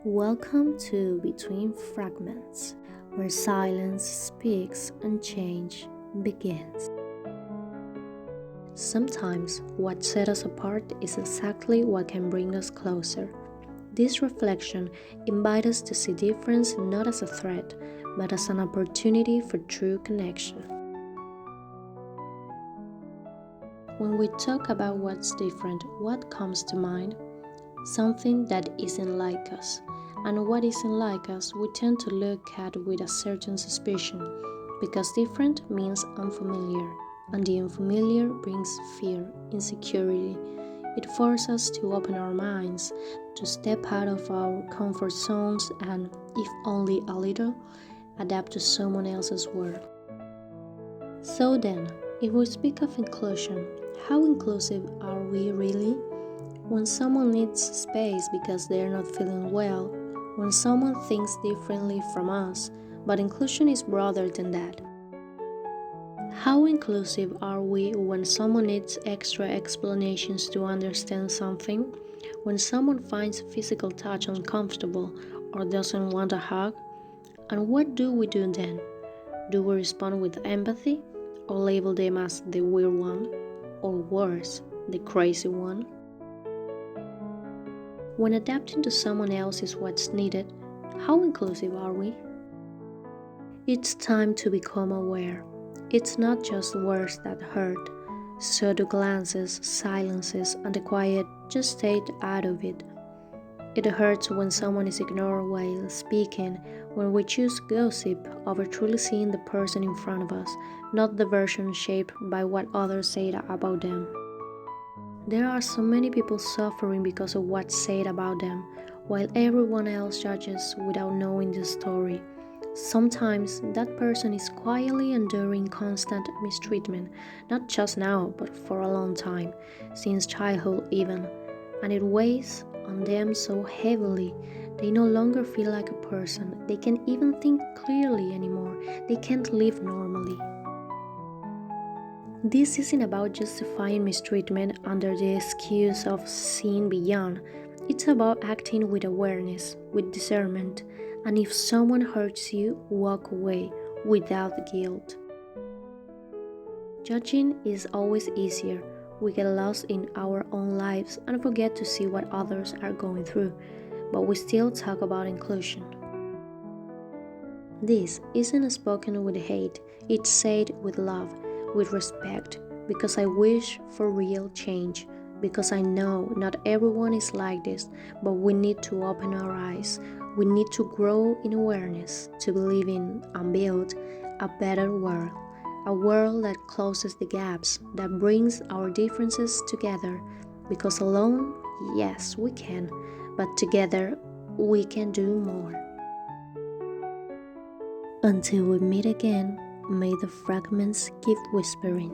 Welcome to Between Fragments, where silence speaks and change begins. Sometimes what sets us apart is exactly what can bring us closer. This reflection invites us to see difference not as a threat, but as an opportunity for true connection. When we talk about what's different, what comes to mind? Something that isn't like us. And what isn't like us, we tend to look at with a certain suspicion, because different means unfamiliar, and the unfamiliar brings fear, insecurity. It forces us to open our minds, to step out of our comfort zones and, if only a little, adapt to someone else's world. So then, if we speak of inclusion, how inclusive are we really? When someone needs space because they're not feeling well, when someone thinks differently from us, but inclusion is broader than that. How inclusive are we when someone needs extra explanations to understand something? When someone finds physical touch uncomfortable or doesn't want a hug? And what do we do then? Do we respond with empathy or label them as the weird one? Or worse, the crazy one? When adapting to someone else is what's needed, how inclusive are we? It's time to become aware. It's not just words that hurt, so do glances, silences, and the quiet just stay out of it. It hurts when someone is ignored while speaking, when we choose gossip over truly seeing the person in front of us, not the version shaped by what others say about them. There are so many people suffering because of what's said about them, while everyone else judges without knowing the story. Sometimes that person is quietly enduring constant mistreatment, not just now, but for a long time, since childhood even, and it weighs on them so heavily. They no longer feel like a person, they can't even think clearly anymore, they can't live normally. This isn't about justifying mistreatment under the excuse of seeing beyond. It's about acting with awareness, with discernment, and if someone hurts you, walk away without guilt. Judging is always easier. We get lost in our own lives and forget to see what others are going through, but we still talk about inclusion. This isn't spoken with hate, it's said with love, with respect, because I wish for real change, because I know not everyone is like this, but we need to open our eyes. We need to grow in awareness, to believe in and build a better world, a world that closes the gaps, that brings our differences together, because alone, yes, we can, but together, we can do more. Until we meet again, may the fragments keep whispering.